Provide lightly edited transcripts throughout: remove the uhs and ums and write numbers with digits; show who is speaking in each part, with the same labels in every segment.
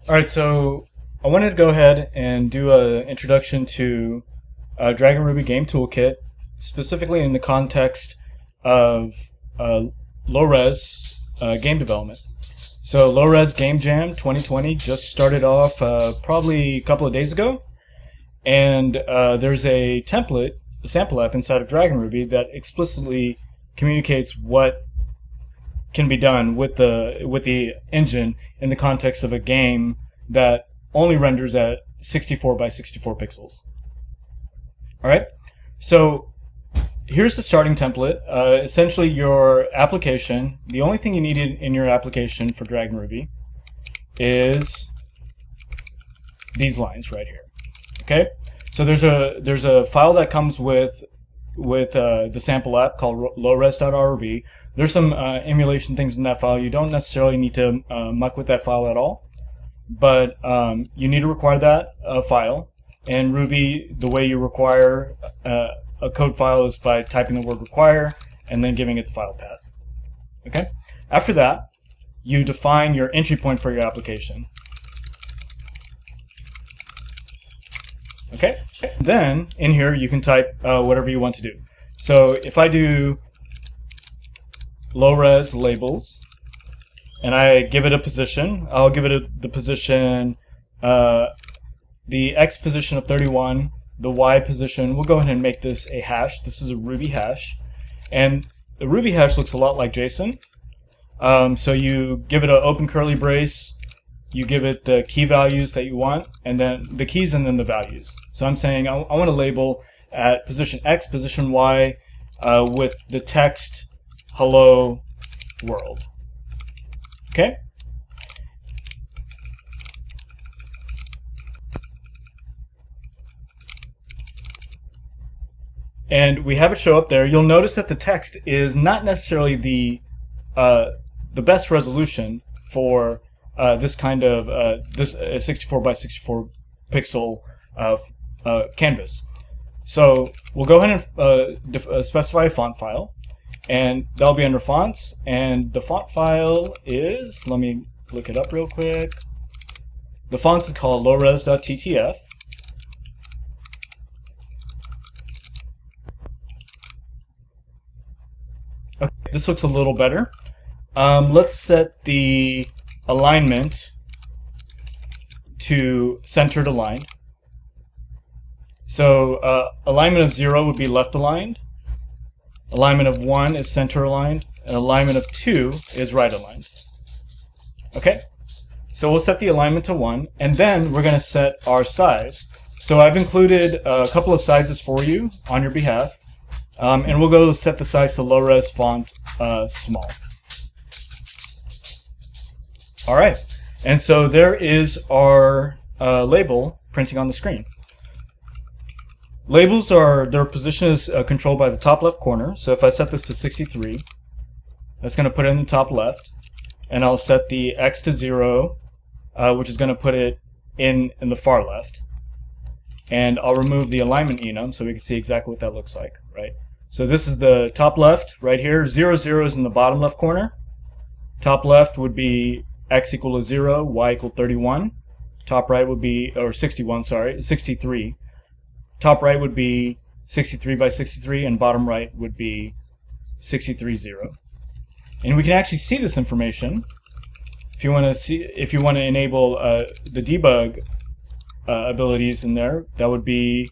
Speaker 1: Alright, so I wanted to go ahead and do an introduction to DragonRuby Game Toolkit, specifically in the context of low-res game development. So Low-Res Game Jam 2020 just started off probably a couple of days ago, and there's a template, a sample app inside of DragonRuby that explicitly communicates what can be done with the engine in the context of a game that only renders at 64 by 64 pixels. All right, so here's the starting template. Essentially, your application. The only thing you need in your application for DragonRuby is these lines right here. Okay, so there's a file that comes with the sample app called lowres.rb. There's some emulation things in that file. You don't necessarily need to muck with that file at all, but you need to require that file. And Ruby, the way you require a code file is by typing the word require and then giving it the file path. Okay. After that, you define your entry point for your application. Okay. Then in here you can type whatever you want to do. So if I do low-res labels and I give it a position, I'll give it the position, the X position of 31, the Y position. We'll go ahead and make this a hash. This is a Ruby hash, and the Ruby hash looks a lot like JSON. So you give it an open curly brace, you give it the key values that you want, and then the keys and then the values. So I'm saying I want to label at position X, position Y, with the text hello world. Okay? And we have it show up there. You'll notice that the text is not necessarily the best resolution for this kind of this 64 by 64 pixel canvas. So we'll go ahead and specify a font file, and that'll be under fonts. And the font file is, let me look it up real quick. The font is called lowres.ttf. Okay, this looks a little better. Let's set the alignment to centered aligned. So alignment of 0 would be left aligned. Alignment of 1 is center aligned. And alignment of 2 is right aligned. Okay? So we'll set the alignment to 1. And then we're going to set our size. So I've included a couple of sizes for you on your behalf. And we'll go set the size to low-res font small. All right. And so there is our label printing on the screen. Labels their position is controlled by the top left corner. So if I set this to 63, that's going to put it in the top left. And I'll set the X to 0, which is going to put it in the far left. And I'll remove the alignment enum so we can see exactly what that looks like, right? So this is the top left right here. 0, 0 is in the bottom left corner. Top left would be X equal to 0, Y equal to 31. Top right would be, or 61, sorry, 63. Top right would be 63 by 63, and bottom right would be 63, 0. And we can actually see this information. If you want to enable the debug abilities in there, that would be,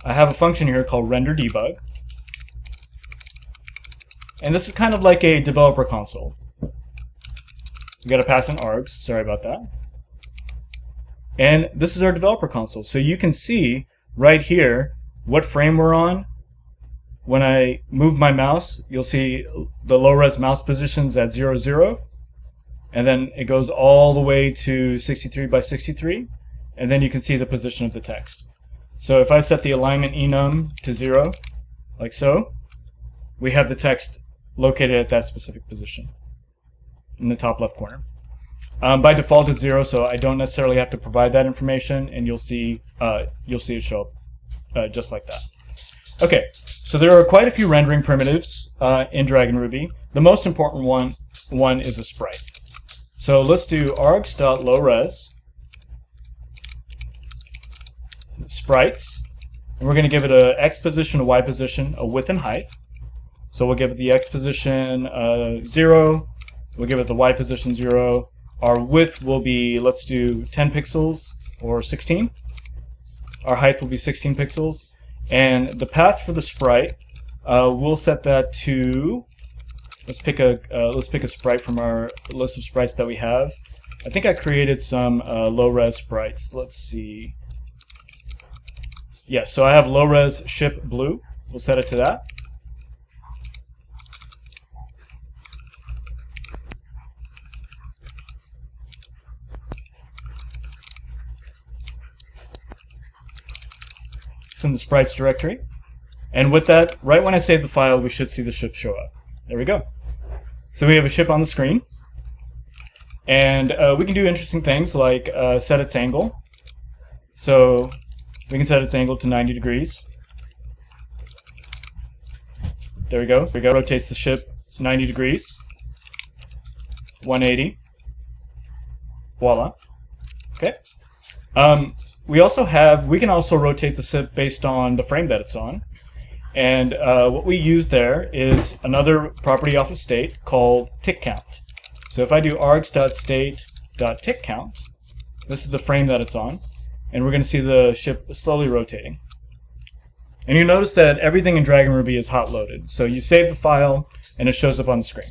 Speaker 1: I have a function here called render debug. And this is kind of like a developer console. We got to pass in args, sorry about that. And this is our developer console. So you can see right here what frame we're on. When I move my mouse, you'll see the low-res mouse positions at 0, 0. And then it goes all the way to 63 by 63. And then you can see the position of the text. So if I set the alignment enum to 0, like so, we have the text located at that specific position in the top left corner. By default it's 0, so I don't necessarily have to provide that information, and you'll see it show up just like that. Okay, so there are quite a few rendering primitives in DragonRuby. The most important one is a sprite. So let's do args.lowres sprites, and we're going to give it a x position, a y position, a width and height. So we'll give it the x position 0, we'll give it the y position 0. Our width will be, let's do 10 pixels or 16. Our height will be 16 pixels. And the path for the sprite, we'll set that to, let's pick a sprite from our list of sprites that we have. I think I created some low-res sprites. Let's see. Yes, so I have low-res ship blue. We'll set it to that. It's in the sprites directory. And with that, right when I save the file, we should see the ship show up. There we go. So we have a ship on the screen. And we can do interesting things like set its angle. So we can set its angle to 90 degrees. There we go. Rotates the ship 90 degrees. 180. Voila. Okay. We can also rotate the ship based on the frame that it's on. And what we use there is another property off of state called tick count. So if I do args.state.tickCount, this is the frame that it's on, and we're going to see the ship slowly rotating. And you notice that everything in DragonRuby is hot loaded. So you save the file, and it shows up on the screen.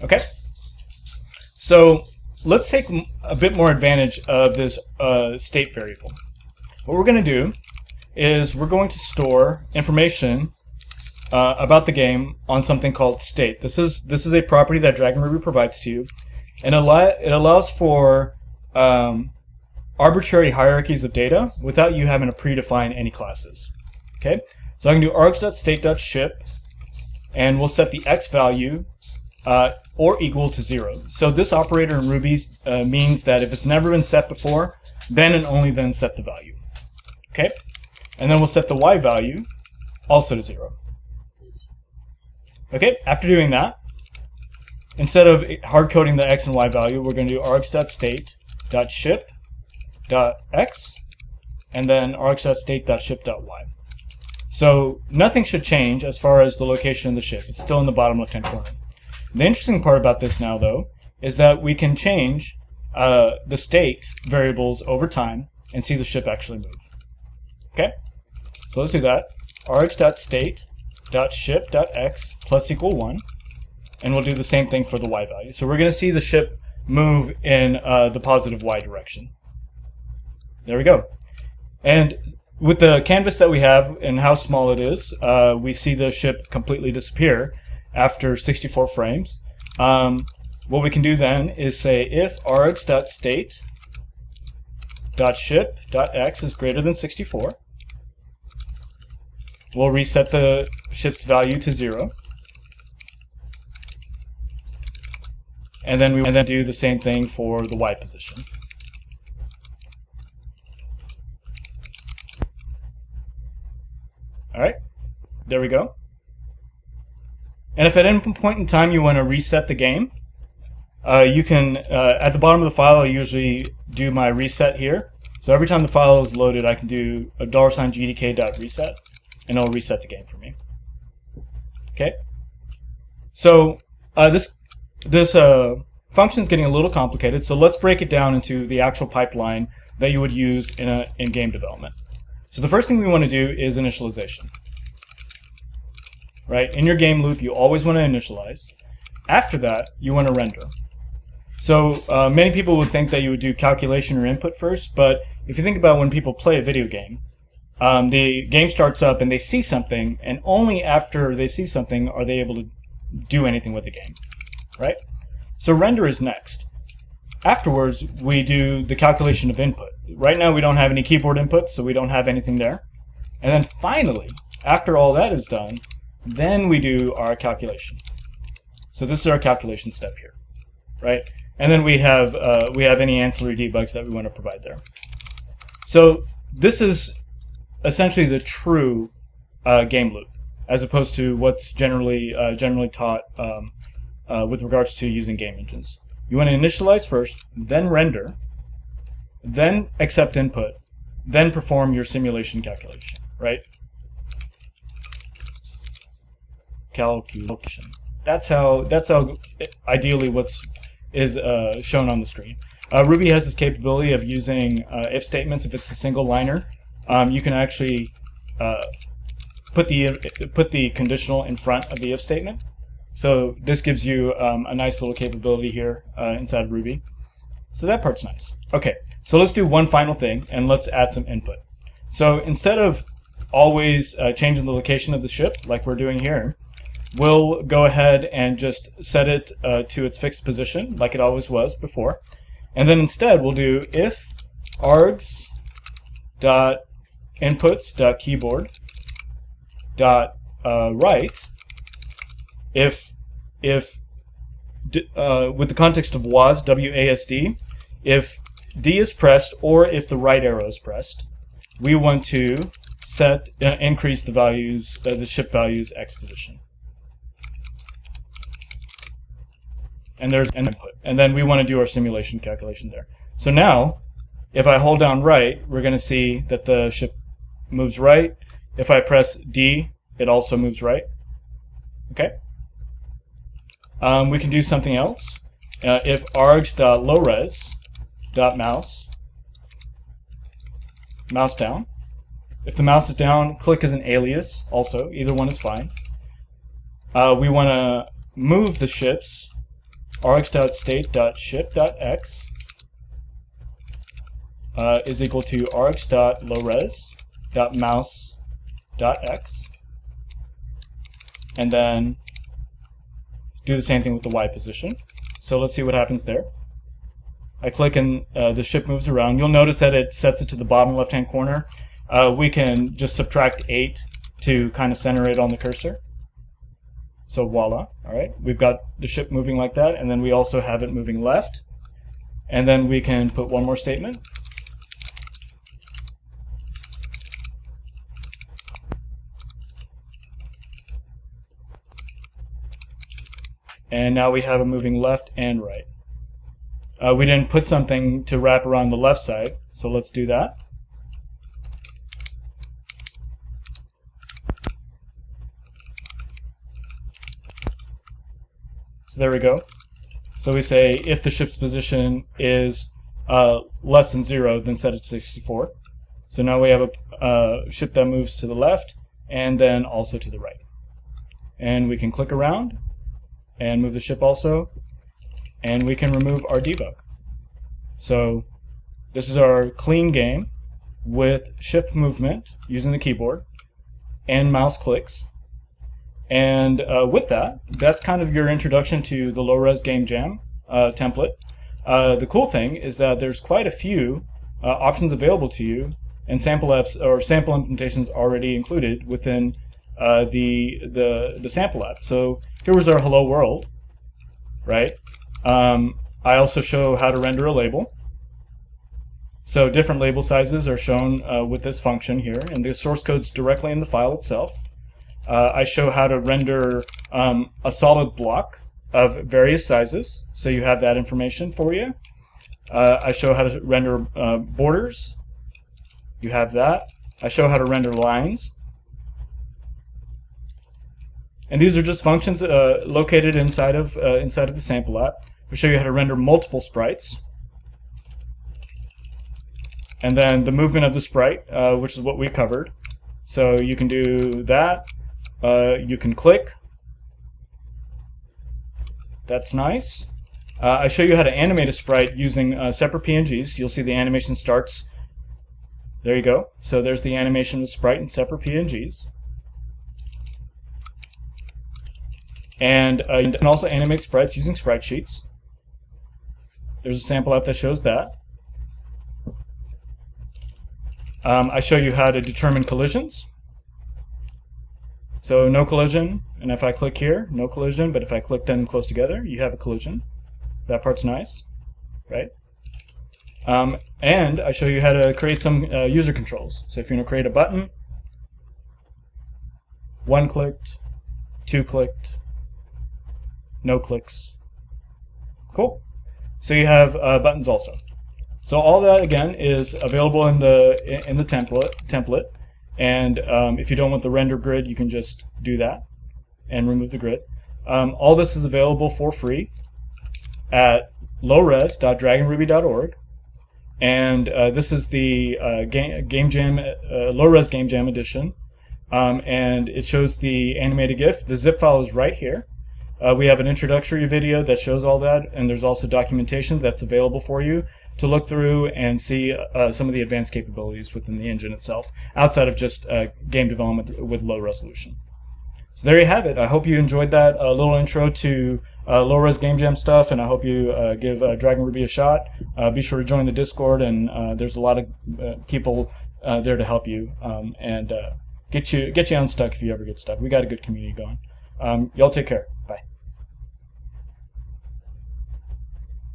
Speaker 1: Okay? So let's take a bit more advantage of this state variable. What we're going to do is we're going to store information about the game on something called state. This is a property that DragonRuby provides to you, and it allows for arbitrary hierarchies of data without you having to predefine any classes. Okay, so I can do args.state.ship, and we'll set the x value or equal to 0. So this operator in Ruby means that if it's never been set before, then and only then set the value. Okay, and then we'll set the y value also to 0. Okay, after doing that, instead of hard-coding the x and y value, we're going to do args.state.ship.x and then args.state.ship.y. So nothing should change as far as the location of the ship. It's still in the bottom left-hand corner. The interesting part about this now, though, is that we can change the state variables over time and see the ship actually move. Okay, so let's do that. args.state.ship.x plus equal 1, and we'll do the same thing for the y value. So we're going to see the ship move in the positive y direction. There we go. And with the canvas that we have and how small it is, we see the ship completely disappear after 64 frames. What we can do then is say if args.state.ship.x is greater than 64, we'll reset the ship's value to 0. And then we do the same thing for the y position. Alright, there we go. And if at any point in time you want to reset the game, you can, at the bottom of the file, I usually do my reset here. So every time the file is loaded, I can do a $GDK.reset, and it'll reset the game for me. Okay? So this function is getting a little complicated, so let's break it down into the actual pipeline that you would use in game development. So the first thing we want to do is initialization. Right? In your game loop, you always want to initialize. After that, you want to render. So many people would think that you would do calculation or input first, but if you think about when people play a video game, the game starts up and they see something, and only after they see something are they able to do anything with the game. Right? So render is next. Afterwards, we do the calculation of input. Right now, we don't have any keyboard input, so we don't have anything there. And then finally, after all that is done, then we do our calculation. So this is our calculation step here, right? And then we have any ancillary debugs that we want to provide there. So this is essentially the true game loop as opposed to what's generally taught with regards to using game engines. You want to initialize first, then render, then accept input, then perform your simulation calculation, right? Calculation. That's how ideally is shown on the screen. Ruby has this capability of using if statements. If it's a single liner, you can actually put the conditional in front of the if statement. So this gives you a nice little capability here inside of Ruby. So that part's nice. Okay, so let's do one final thing, and let's add some input. So instead of always changing the location of the ship, like we're doing here, we'll go ahead and just set it to its fixed position, like it always was before. And then instead, we'll do if args.inputs.keyboard.write if with the context of was, WASD, if D is pressed or if the right arrow is pressed, we want to set increase the values, the ship values X position. And there's an input. And then we want to do our simulation calculation there. So now, if I hold down right, we're going to see that the ship moves right. If I press D, it also moves right. Okay? We can do something else. If args.lowres.mouse, mouse down. If the mouse is down, click as an alias also. Either one is fine. We want to move the ships. args.state.ship.x is equal to args.lowres.mouse.x, and then do the same thing with the Y position. So let's see what happens there. I click and the ship moves around. You'll notice that it sets it to the bottom left hand corner. We can just subtract 8 to kind of center it on the cursor. So voila, all right, we've got the ship moving like that, and then we also have it moving left. And then we can put one more statement. And now we have it moving left and right. We didn't put something to wrap around the left side, so let's do that. So there we go. So we say if the ship's position is less than 0, then set it to 64. So now we have a ship that moves to the left and then also to the right. And we can click around and move the ship also, and we can remove our debug. So this is our clean game with ship movement using the keyboard and mouse clicks. And with that, that's kind of your introduction to the low-res game jam template. The cool thing is that there's quite a few options available to you, and sample apps or sample implementations already included within the sample app. So here was our hello world, right? I also show how to render a label. So different label sizes are shown with this function here, and the source code's directly in the file itself. I show how to render a solid block of various sizes, so you have that information for you. I show how to render borders. You have that. I show how to render lines. And these are just functions located inside of the sample app. I show you how to render multiple sprites. And then the movement of the sprite, which is what we covered. So you can do that. You can click. That's nice. I show you how to animate a sprite using separate PNGs. You'll see the animation starts. There you go. So there's the animation of the sprite in separate PNGs. And you can also animate sprites using sprite sheets. There's a sample app that shows that. I show you how to determine collisions. So no collision, and if I click here, no collision, but if I click them close together, you have a collision. That part's nice, right? And I show you how to create some user controls. So if you want to create a button, one clicked, two clicked, no clicks. Cool. So you have buttons also. So all that again is available in the template. And if you don't want the render grid, you can just do that and remove the grid. All this is available for free at lowres.dragonruby.org. And this is the Game Jam low-res Game Jam edition. And it shows the animated GIF. The zip file is right here. We have an introductory video that shows all that, and there's also documentation that's available for you to look through and see some of the advanced capabilities within the engine itself, outside of just game development with low resolution. So there you have it. I hope you enjoyed that little intro to low-res Game Jam stuff, and I hope you give DragonRuby a shot. Be sure to join the Discord, and there's a lot of people there to help you and get you unstuck if you ever get stuck. We got a good community going. Y'all take care.